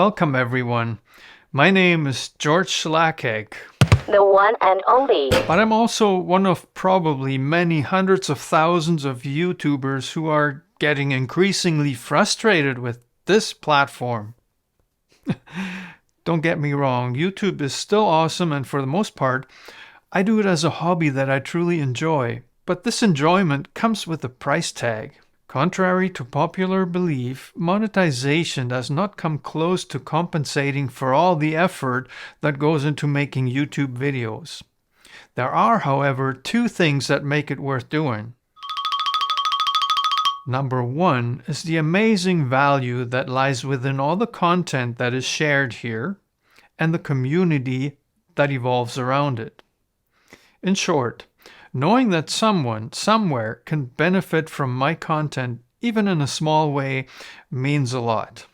welcome everyone. My name is George Schlacek. The one and only. But I'm also one of probably many hundreds of thousands of YouTubers who are getting increasingly frustrated with this platform. Don't get me wrong, YouTube is still awesome, and for the most part, I do it as a hobby that I truly enjoy. But this enjoyment comes with a price tag. Contrary to popular belief, monetization does not come close to compensating for all the effort that goes into making YouTube videos. There are, however, two things that make it worth doing. Number one is the amazing value that lies within all the content that is shared here and the community that evolves around it. In short, knowing that someone, somewhere, can benefit from my content, even in a small way, means a lot.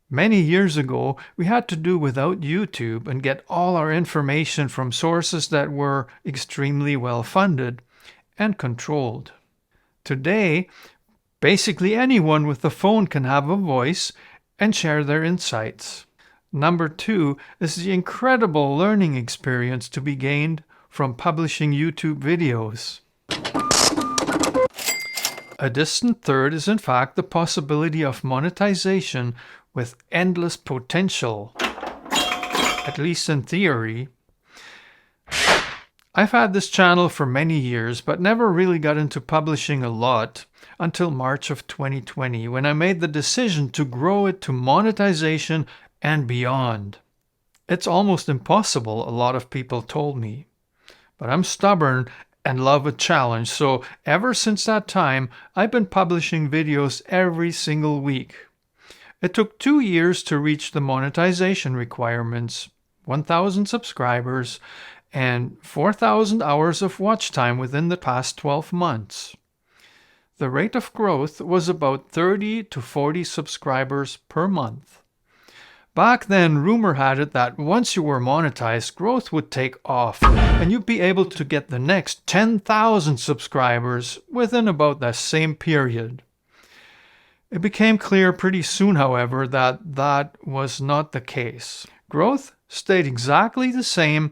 Many years ago, we had to do without YouTube and get all our information from sources that were extremely well funded and controlled. Today, basically anyone with a phone can have a voice and share their insights. Number two is the incredible learning experience to be gained from publishing YouTube videos. A distant third is in fact the possibility of monetization with endless potential, at least in theory. I've had this channel for many years, but never really got into publishing a lot until March of 2020, when I made the decision to grow it to monetization and beyond. It's almost impossible, a lot of people told me. But I'm stubborn and love a challenge, so ever since that time, I've been publishing videos every single week. It took 2 years to reach the monetization requirements, 1,000 subscribers, and 4,000 hours of watch time within the past 12 months. The rate of growth was about 30 to 40 subscribers per month. Back then, rumor had it that once you were monetized, growth would take off and you'd be able to get the next 10,000 subscribers within about that same period. It became clear pretty soon, however, that that was not the case. Growth stayed exactly the same,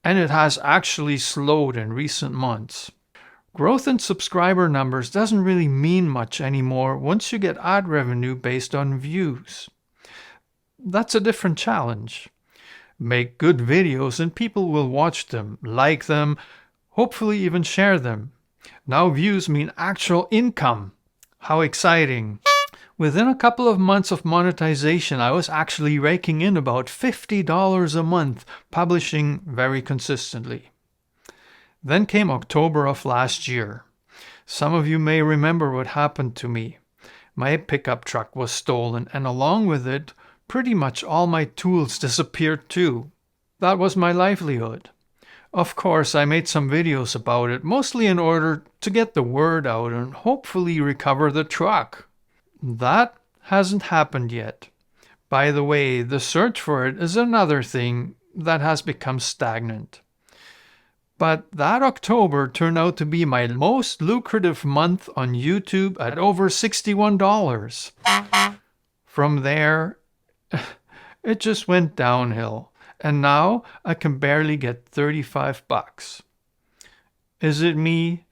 and it has actually slowed in recent months. Growth in subscriber numbers doesn't really mean much anymore once you get ad revenue based on views. That's a different challenge. Make good videos and people will watch them, like them, hopefully even share them. Now views mean actual income. How exciting. Within a couple of months of monetization, I was actually raking in about $50 a month, publishing very consistently. Then came October of last year. Some of you may remember what happened to me. My pickup truck was stolen, and along with it, pretty much all my tools disappeared too. That was my livelihood. Of course, I made some videos about it, mostly in order to get the word out and hopefully recover the truck. That hasn't happened yet. By the way, the search for it is another thing that has become stagnant. But that October turned out to be my most lucrative month on YouTube at over $61. From there, it just went downhill, and now I can barely get $35. Is it me?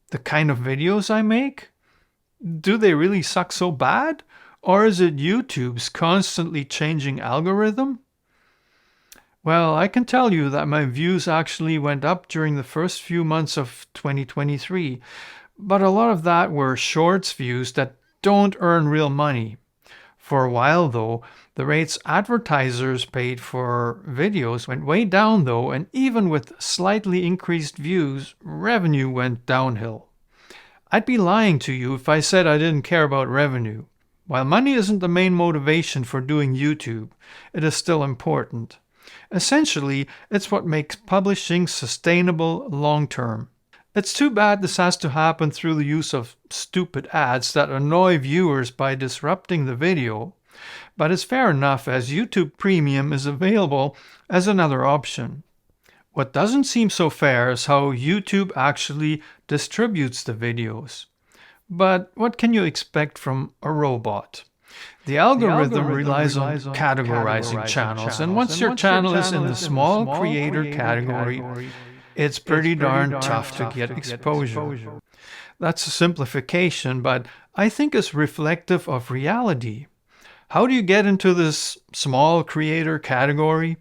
The kind of videos I make? Do they really suck so bad? Or is it YouTube's constantly changing algorithm? Well, I can tell you that my views actually went up during the first few months of 2023, but a lot of that were shorts views that don't earn real money. For a while though, the rates advertisers paid for videos went way down though, and even with slightly increased views, revenue went downhill. I'd be lying to you if I said I didn't care about revenue. While money isn't the main motivation for doing YouTube, it is still important. Essentially, it's what makes publishing sustainable long-term. It's too bad this has to happen through the use of stupid ads that annoy viewers by disrupting the video, but it's fair enough as YouTube Premium is available as another option. What doesn't seem so fair is how YouTube actually distributes the videos. But what can you expect from a robot? The algorithm relies on categorizing channels, and once your channel is in the small creator category, it's pretty darn tough to get exposure. That's a simplification, but I think it's reflective of reality. How do you get into this small creator category?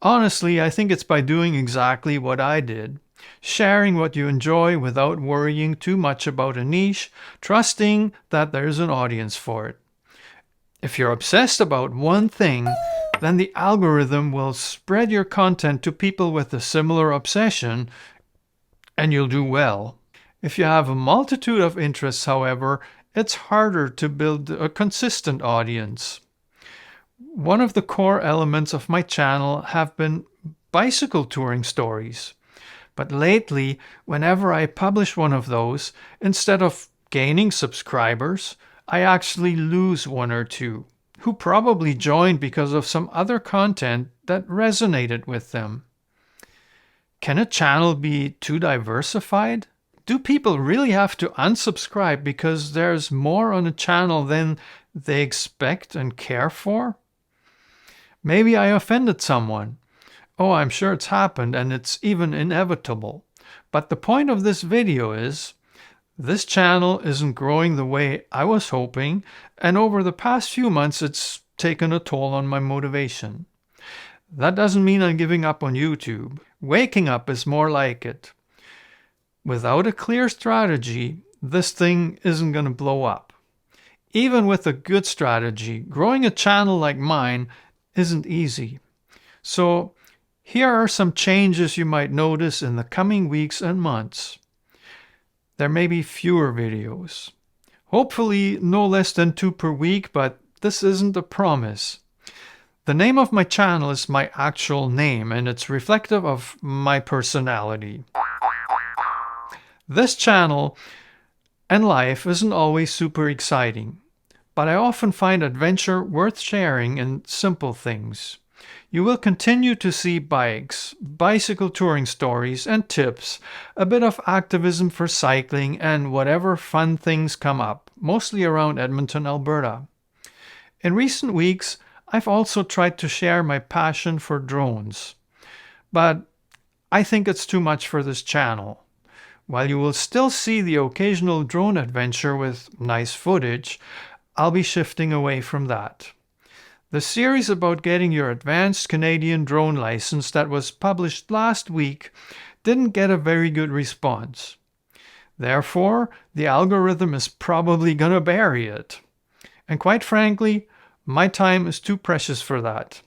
Honestly, I think it's by doing exactly what I did. Sharing what you enjoy without worrying too much about a niche, trusting that there's an audience for it. If you're obsessed about one thing, then the algorithm will spread your content to people with a similar obsession, and you'll do well. If you have a multitude of interests, however, it's harder to build a consistent audience. One of the core elements of my channel have been bicycle touring stories. But lately, whenever I publish one of those, instead of gaining subscribers, I actually lose one or two, who probably joined because of some other content that resonated with them. Can a channel be too diversified? Do people really have to unsubscribe because there's more on a channel than they expect and care for? Maybe I offended someone. Oh, I'm sure it's happened and it's even inevitable. But the point of this video is, this channel isn't growing the way I was hoping, and over the past few months it's taken a toll on my motivation. That doesn't mean I'm giving up on YouTube. Waking up is more like it. Without a clear strategy, this thing isn't going to blow up. Even with a good strategy, growing a channel like mine isn't easy. So here are some changes you might notice in the coming weeks and months. There may be fewer videos. Hopefully no less than 2 per week, but this isn't a promise. The name of my channel is my actual name, and it's reflective of my personality. This channel and life isn't always super exciting, but I often find adventure worth sharing in simple things. You will continue to see bikes, bicycle touring stories and tips, a bit of activism for cycling, and whatever fun things come up, mostly around Edmonton, Alberta. In recent weeks, I've also tried to share my passion for drones, but I think it's too much for this channel. While you will still see the occasional drone adventure with nice footage, I'll be shifting away from that. The series about getting your advanced Canadian drone license that was published last week didn't get a very good response. Therefore, the algorithm is probably gonna bury it. And quite frankly, my time is too precious for that.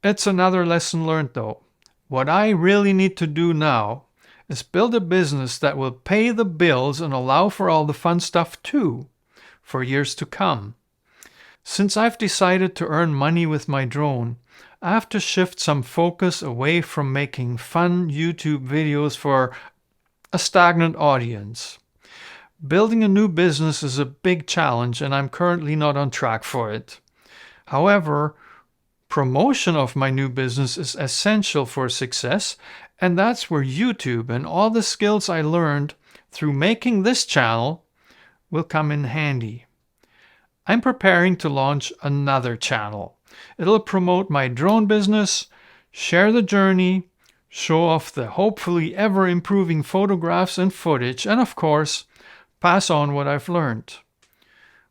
It's another lesson learned though. What I really need to do now is build a business that will pay the bills and allow for all the fun stuff too, for years to come. Since I've decided to earn money with my drone, I have to shift some focus away from making fun YouTube videos for a stagnant audience. Building a new business is a big challenge, and I'm currently not on track for it. However, promotion of my new business is essential for success, and that's where YouTube and all the skills I learned through making this channel will come in handy. I'm preparing to launch another channel. It'll promote my drone business, share the journey, show off the hopefully ever improving photographs and footage, and of course, pass on what I've learned.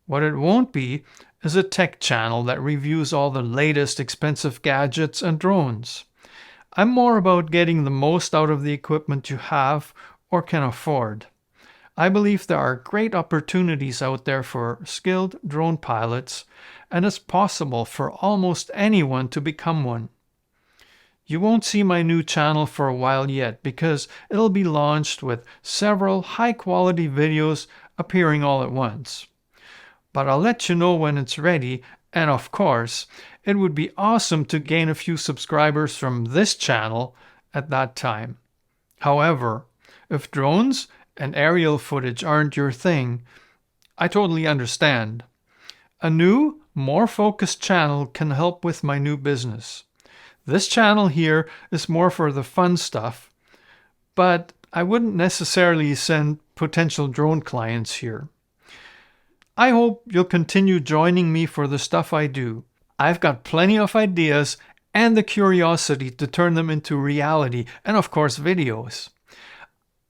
What it won't be is a tech channel that reviews all the latest expensive gadgets and drones. I'm more about getting the most out of the equipment you have or can afford. I believe there are great opportunities out there for skilled drone pilots, and it's possible for almost anyone to become one. You won't see my new channel for a while yet because it'll be launched with several high-quality videos appearing all at once. But I'll let you know when it's ready, and of course, it would be awesome to gain a few subscribers from this channel at that time. However, if drones and aerial footage aren't your thing, I totally understand. A new, more focused channel can help with my new business. This channel here is more for the fun stuff, but I wouldn't necessarily send potential drone clients here. I hope you'll continue joining me for the stuff I do. I've got plenty of ideas and the curiosity to turn them into reality, and of course videos.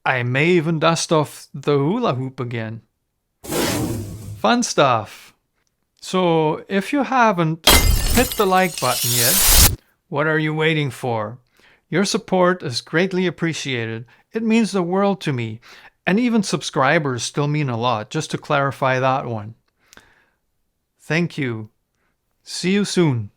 I may even dust off the hula hoop again. Fun stuff. So if you haven't hit the like button yet, what are you waiting for? Your support is greatly appreciated. It means the world to me. And even subscribers still mean a lot, just to clarify that one. Thank you. See you soon.